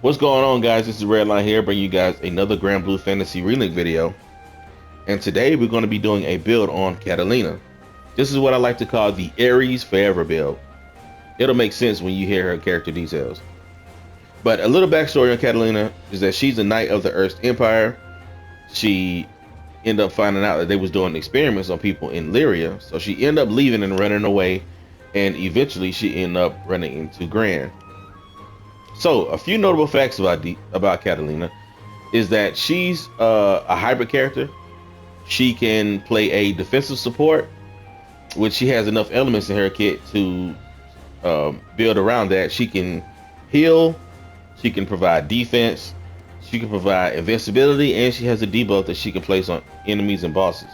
What's going on, guys? This is Redline here, bringing you guys another Granblue Fantasy Relink video. And today we're going to be doing a build on Katalina. This is what I like to call the Aries Forever build. It'll make sense when you hear her character details. But a little backstory on Katalina is that she's a knight of the Earth's Empire. She ended up finding out that they was doing experiments on people in Lyria, so she ended up leaving and running away, and eventually she ended up running into Gran. So a few notable facts about Katalina is that she's a hybrid character. She can play a defensive support, which she has enough elements in her kit to build around that. She can heal, she can provide defense, she can provide invincibility, and she has a debuff that she can place on enemies and bosses.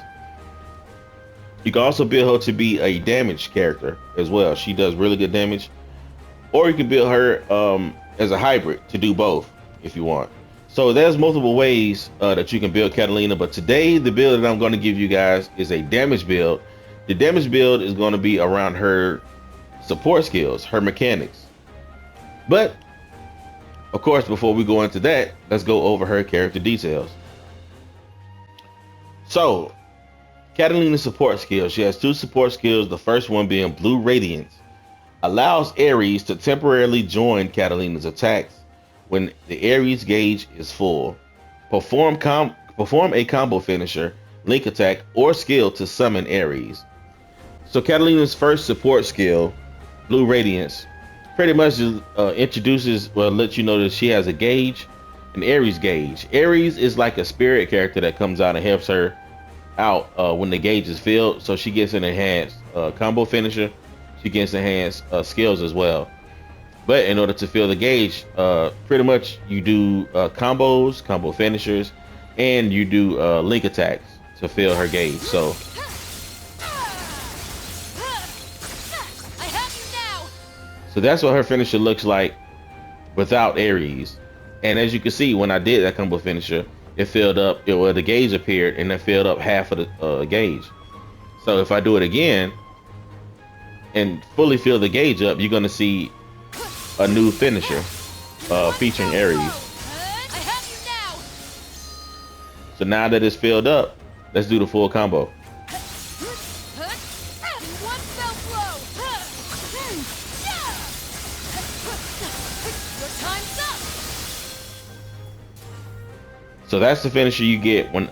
You can also build her to be a damage character as well. She does really good damage. Or you can build her as a hybrid to do both if you want. So there's multiple ways that you can build Katalina, but today the build that I'm going to give you guys is a damage build. The damage build is going to be around her support skills, her mechanics. But of course, before we go into that, let's go over her character details. So Katalina's support skills, she has two support skills. The first one being Blue Radiance. Allows Aries to temporarily join Katalina's attacks when the Aries gauge is full. Perform a combo finisher, link attack, or skill to summon Aries. So Katalina's first support skill, Blue Radiance, pretty much introduces, lets you know that she has a gauge, an Aries gauge. Aries is like a spirit character that comes out and helps her out when the gauge is filled. So she gets an enhanced combo finisher. She gets enhanced skills as well. But in order to fill the gauge, pretty much you do combos, combo finishers, and you do link attacks to fill her gauge. So that's what her finisher looks like without Aries. And as you can see, when I did that combo finisher, it filled up, the gauge appeared and it filled up half of the gauge. So if I do it again and fully fill the gauge up, you're going to see a new finisher featuring Aries. So now that it's filled up, let's do the full combo. So that's the finisher you get when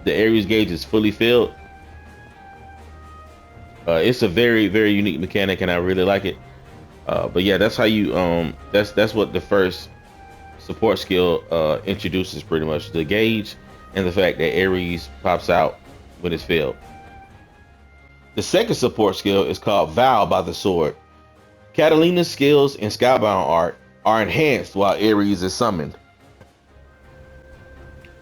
the Aries gauge is fully filled. It's a very, very unique mechanic, and I really like it. But yeah, that's how you that's what the first support skill introduces, pretty much, the gauge and the fact that Aries pops out when it's filled. The second support skill is called Vow by the Sword. Katalina's skills in Skybound art are enhanced while Aries is summoned.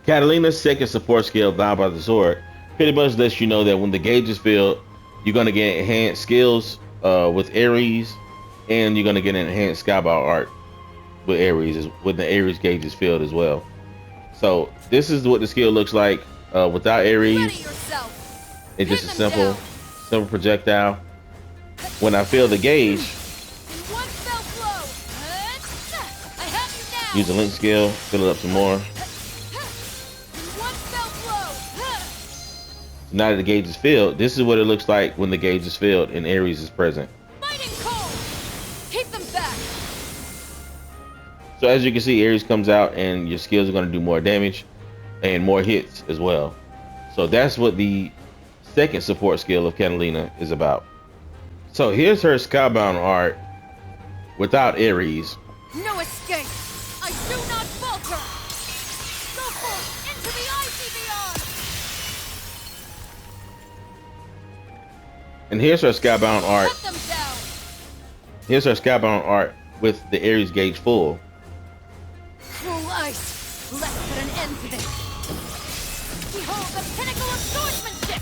Katalina's second support skill, Vow by the Sword, pretty much lets you know that when the gauge is filled, you're going to get enhanced skills with Aries, and you're going to get an enhanced Skybound art with Aries when the Aries gauge is filled as well. So this is what the skill looks like without Aries. It's just a simple projectile. When I fill the gauge, use the link skill, fill it up some more. Now that the gauge is filled, this is what it looks like when the gauge is filled and Aries is present. Keep them back. So as you can see, Aries comes out and your skills are going to do more damage and more hits as well. So that's what the second support skill of Katalina is about. So here's her Skybound art without Aries. No escape. I do not falter. Go forth into the icy beyond. And here's her Skybound art. Cut them down. Here's her Skybound art with the Aries gauge full. Cruel ice. Let's put an end to this. Behold the pinnacle of swordsmanship.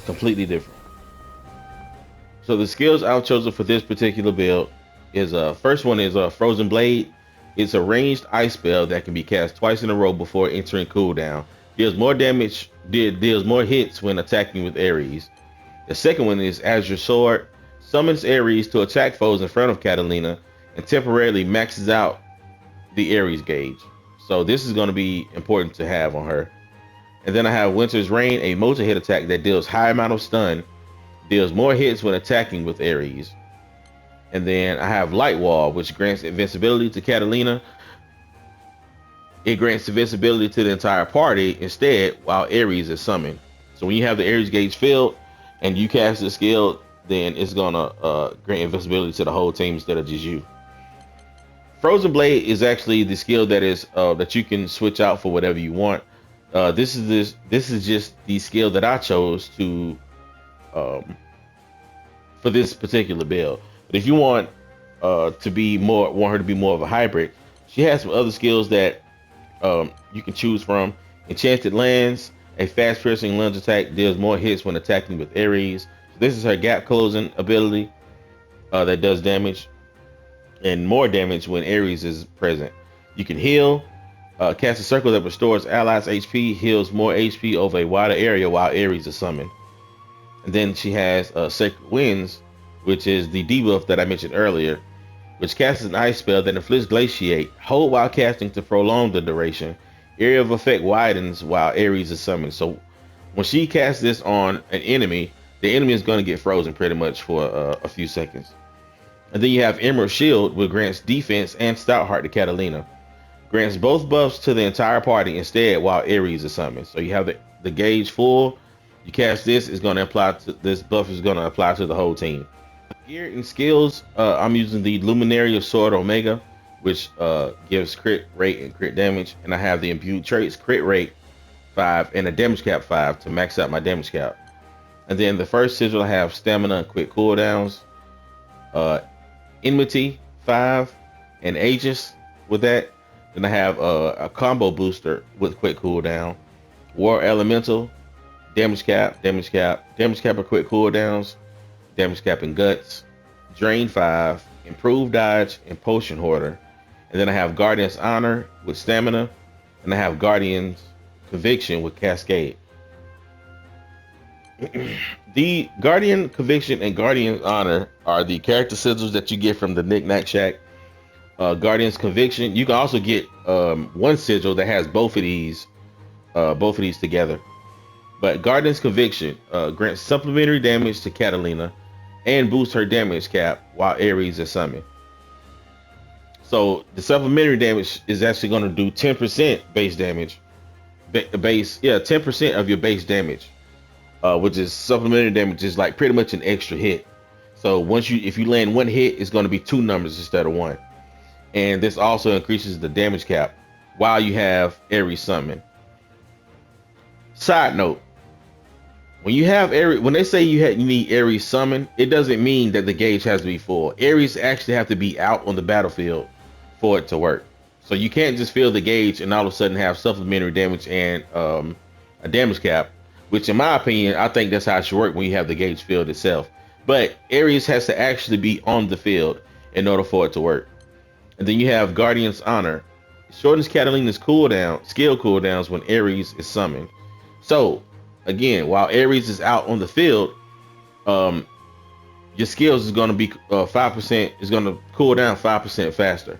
Completely different. So the skills I've chosen for this particular build is first one is Frozen Blade. It's a ranged ice spell that can be cast twice in a row before entering cooldown. Deals more damage, deals more hits when attacking with Aries. The second one is Azure Sword. Summons Aries to attack foes in front of Katalina and temporarily maxes out the Aries gauge. So this is going to be important to have on her. And then I have Winter's Rain, a multi-hit attack that deals high amount of stun, deals more hits when attacking with Aries. And then I have Light Wall, which grants invincibility to Katalina. It grants invincibility to the entire party instead while Aries is summoned. So when you have the Aries gauge filled and you cast the skill, then it's gonna grant invincibility to the whole team instead of just you. Frozen Blade is actually the skill that is that you can switch out for whatever you want. This is just the skill that I chose to for this particular build. But if you want her to be more of a hybrid, she has some other skills that you can choose from. Enchanted Lands, a fast piercing lunge attack, deals more hits when attacking with Aries. This is her gap closing ability that does damage and more damage when Aries is present. You can heal, cast a circle that restores allies HP, heals more HP over a wider area while Aries is summoned. And then she has Sacred Winds, which is the debuff that I mentioned earlier, which casts an ice spell that inflicts Glaciate. Hold while casting to prolong the duration. Area of effect widens while Aries is summoned. So when she casts this on an enemy, the enemy is going to get frozen pretty much for a few seconds. And then you have Emerald Shield, which grants defense and Stoutheart to Katalina. Grants both buffs to the entire party instead while Aries is summoned. So you have the gauge full. You cast this, is going to apply to this buff is going to apply to the whole team. Gear and skills, I'm using the Luminary of Sword Omega, which gives crit rate and crit damage, and I have the imbued traits crit rate 5 and a damage cap 5 to max out my damage cap. And then the first sigil I have stamina and quick cooldowns, enmity 5 and Aegis with that. Then I have a combo booster with quick cooldown, War Elemental, damage cap or quick cooldowns, damage cap and guts, drain 5, improved dodge, and potion hoarder. And then I have Guardian's Honor with stamina, and I have Guardian's Conviction with Cascade. The Guardian Conviction and Guardian's Honor are the character sigils that you get from the Knick Knack Shack. Guardian's Conviction, you can also get one sigil that has both of these together. But Guardian's Conviction grants supplementary damage to Katalina and boosts her damage cap while Aries is summoned. So the supplementary damage is actually going to do 10% base damage, 10% of your base damage, which is supplementary damage is like pretty much an extra hit. So if you land one hit, it's going to be 2 numbers instead of 1. And this also increases the damage cap while you have Aries summoned. Side note, when you have Aries, when they say you need Aries summoned, it doesn't mean that the gauge has to be full. Aries actually have to be out on the battlefield for it to work. So you can't just fill the gauge and all of a sudden have supplementary damage and a damage cap, which in my opinion, I think that's how it should work when you have the gauge filled itself. But Aries has to actually be on the field in order for it to work. And then you have Guardian's Honor. It shortens Katalina's skill cooldowns when Aries is summoned. So again, while Aries is out on the field, your skills is going to be 5%, is going to cool down 5% faster.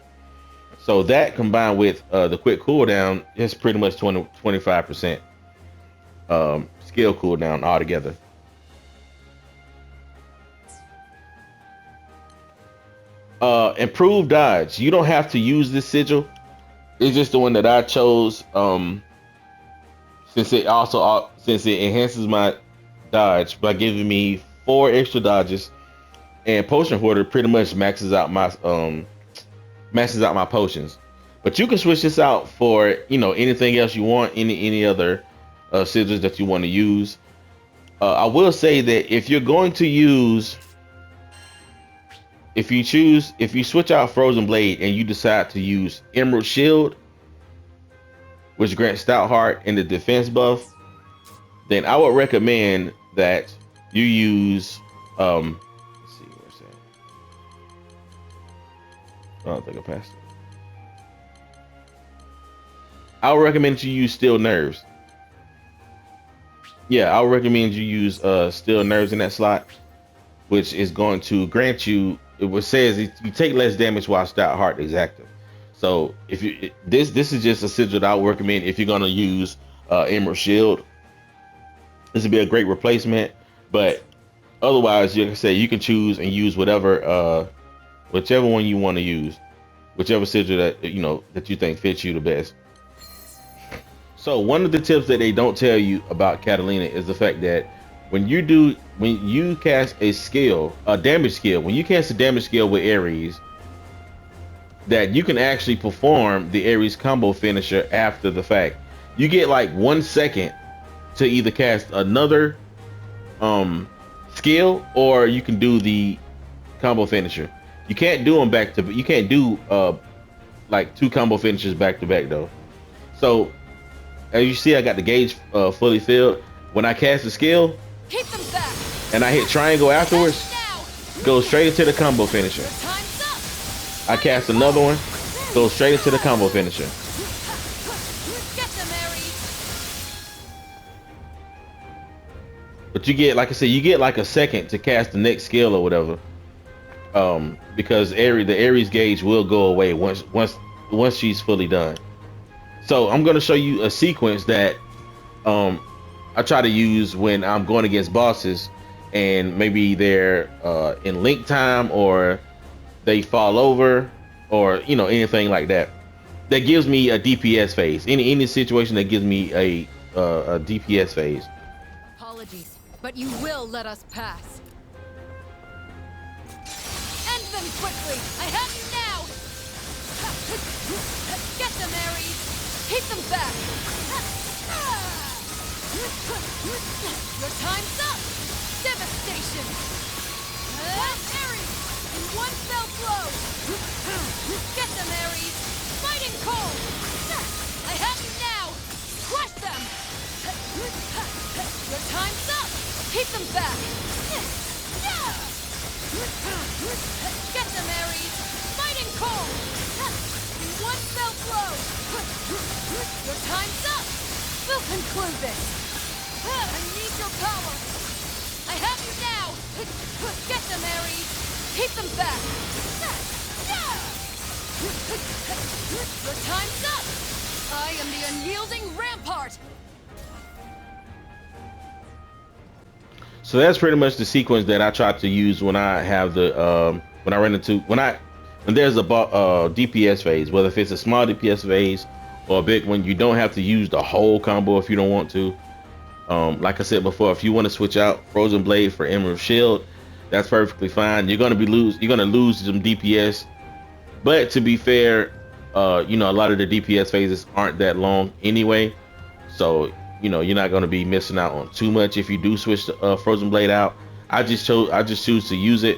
So that combined with the quick cooldown is pretty much 25% skill cooldown altogether. Improved dodge. You don't have to use this sigil. It's just the one that I chose. Since it enhances my dodge by giving me 4 extra dodges, and Potion Hoarder pretty much maxes out my potions. But you can switch this out for anything else you want, any other sigils that you want to use. I will say that if you're going to use, if you switch out Frozen Blade and you decide to use Emerald Shield, which grants Stoutheart and the defense buff, then I would recommend that you use let's see, where's that? I don't think I passed it. I would recommend you use Steel Nerves. Yeah, I would recommend you use Steel Nerves in that slot, which is going to grant you it says you take less damage while stout heart is active. So if you this is just a sigil that I would recommend if you're gonna use Emerald Shield. This would be a great replacement, but otherwise, like I say, you can choose and use whichever one you want to use, whichever sigil that that you think fits you the best. So one of the tips that they don't tell you about Katalina is the fact that when you cast a skill, a damage skill, when you cast a damage skill with Ares, that you can actually perform the Ares combo finisher after the fact. You get like 1 second to either cast another skill, or you can do the combo finisher. You can't do them back to. You can't do like 2 combo finishers back to back though. So as you see, I got the gauge fully filled. When I cast the skill Keep them back. and I hit triangle afterwards, go straight into the combo finisher. Time's up. I cast another one, go straight into the combo finisher. Get them, Ares. But you get, like I said, you get like a second to cast the next skill or whatever. Because the Ares gauge will go away once she's fully done. So I'm gonna show you a sequence that I try to use when I'm going against bosses, and maybe they're in link time or they fall over, or anything like that. That gives me a DPS phase. Any situation that gives me a DPS phase. Apologies, but you will let us pass. End them quickly. I have you now. Get them, Ares. Keep them back. Your time's up. Devastation. Ares, in one fell blow. Get them, Ares. Fighting cold. I have you now. Crush them. Your time's up. Keep them back. Get them, Ares. Fighting cold. In one fell blow. Your time's up. We'll conclude this. I need your power. I have you now. Get them, Ares. Keep them back. Your time's up. I am the unyielding rampart. So that's pretty much the sequence that I try to use when I have the when there's a DPS phase, whether if it's a small DPS phase or a big one. You don't have to use the whole combo if you don't want to. Like I said before, if you want to switch out Frozen Blade for Emerald Shield, that's perfectly fine. You're gonna lose some DPS, but to be fair, a lot of the DPS phases aren't that long anyway, so you're not going to be missing out on too much if you do switch the Frozen Blade out. I just choose to use it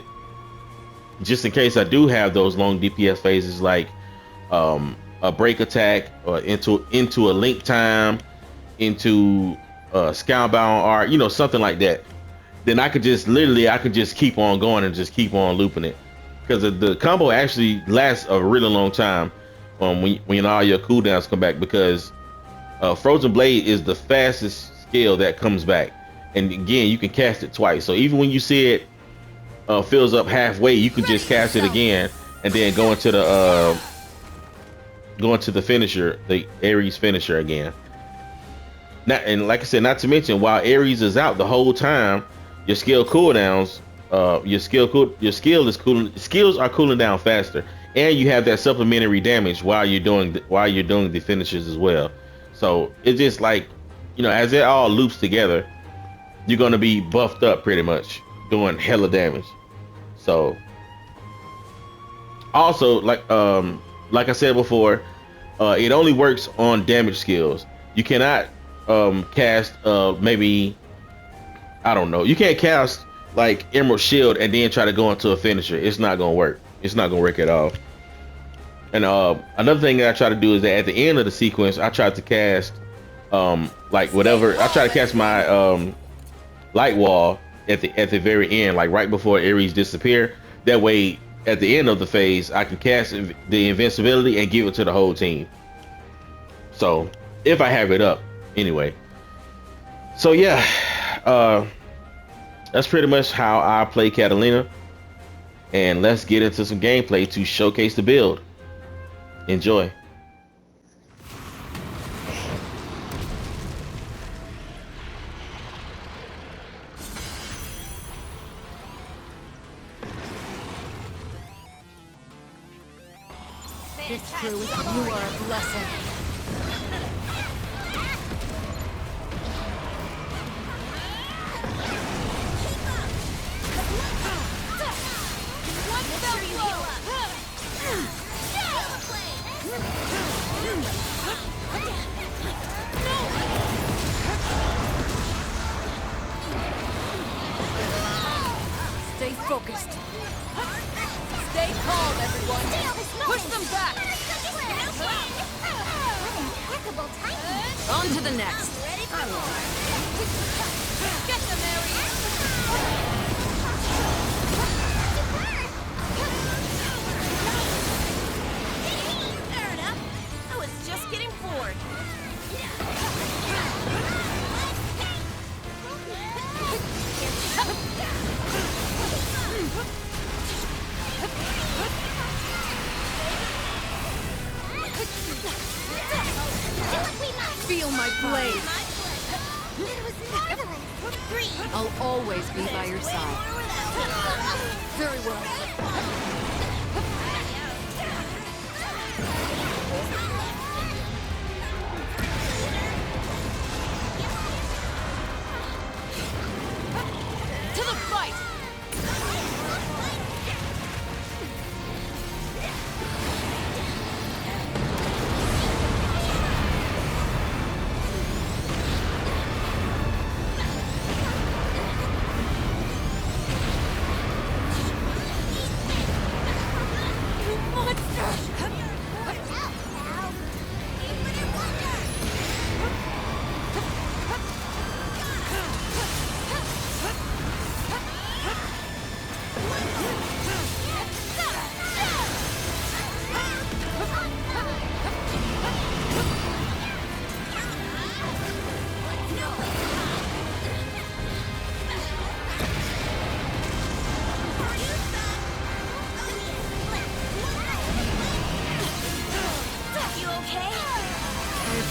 just in case I do have those long DPS phases, like a break attack, or into a link time, into Scoutbound art, something like that. Then I could just keep on going and just keep on looping it, because the combo actually lasts a really long time when all your cooldowns come back, because Frozen Blade is the fastest skill that comes back, and again you can cast it twice. So even when you see it fills up halfway, you can just cast it again and then go into the finisher, the Ares finisher again. And like I said, not to mention, while Ares is out the whole time, your skill cooldowns, skills are cooling down faster, and you have that supplementary damage while you're doing the finishers as well. So it's just like, as it all loops together, you're gonna be buffed up pretty much, doing hella damage. So also, like I said before, it only works on damage skills. You cannot cast maybe, I don't know, you can't cast like Emerald Shield and then try to go into a finisher. It's not gonna work. It's not gonna work at all. And another thing that I try to do is that at the end of the sequence, I try to cast like whatever. I try to cast my light wall at the very end, like right before Ares disappear. That way, at the end of the phase, I can cast the invincibility and give it to the whole team. So if I have it up, anyway. So yeah, that's pretty much how I play Katalina. and let's get into some gameplay to showcase the build. Enjoy. It's true, you are a blessing. One fell blow. Stay focused. Stay calm, everyone. Push them back. On to the next. Get them, Aries. Fair enough. I was just getting bored. Feel my blade. I'll always be by your side. Very well. To the fight!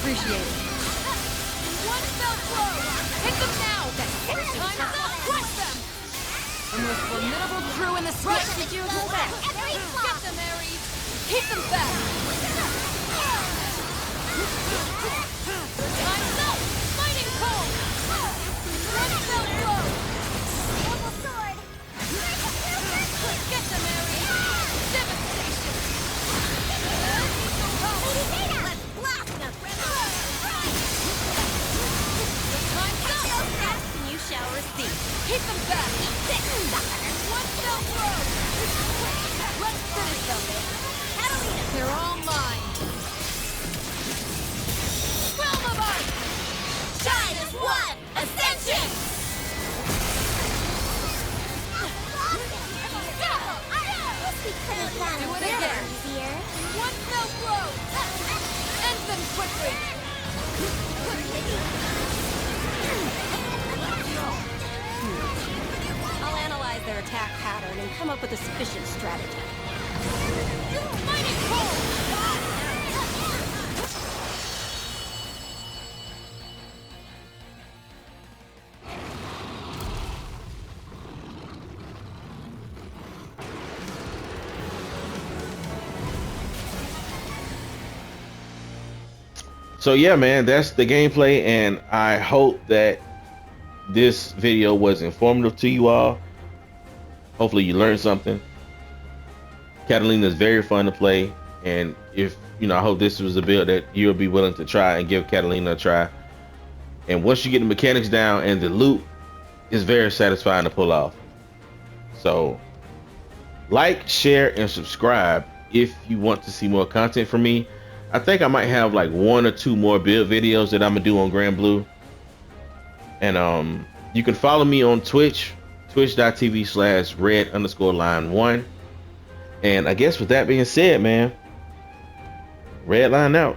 Appreciate it. One fell blow! Hit them now! Time's up! Crush them! The most formidable crew in the sky. What did you expect? Get them, Aries! Keep them back! Time's up! Fighting cold! One fell blow! Double sword! Get them, Aries! Devastation! Let's blast them! You shall receive. Keep them back. One fell blow. Let's finish them. Katalina, they're all mine. Realm of Art. Shine as one. Ascension. Do it again. One fell blow. End them quickly. I'll analyze their attack pattern and come up with a sufficient strategy. Mighty cold! So yeah, man, that's the gameplay, and I hope that this video was informative to you all. Hopefully you learned something. Katalina is very fun to play, and if you know, I hope this was a build that you'll be willing to try and give Katalina a try. And once you get the mechanics down and the loot is very satisfying to pull off. So like, share, and subscribe if you want to see more content from me. I think I might have like 1 or 2 more build videos that I'm gonna do on Granblue. And you can follow me on Twitch, twitch.tv/red_line1. And I guess with that being said, man, Redline out.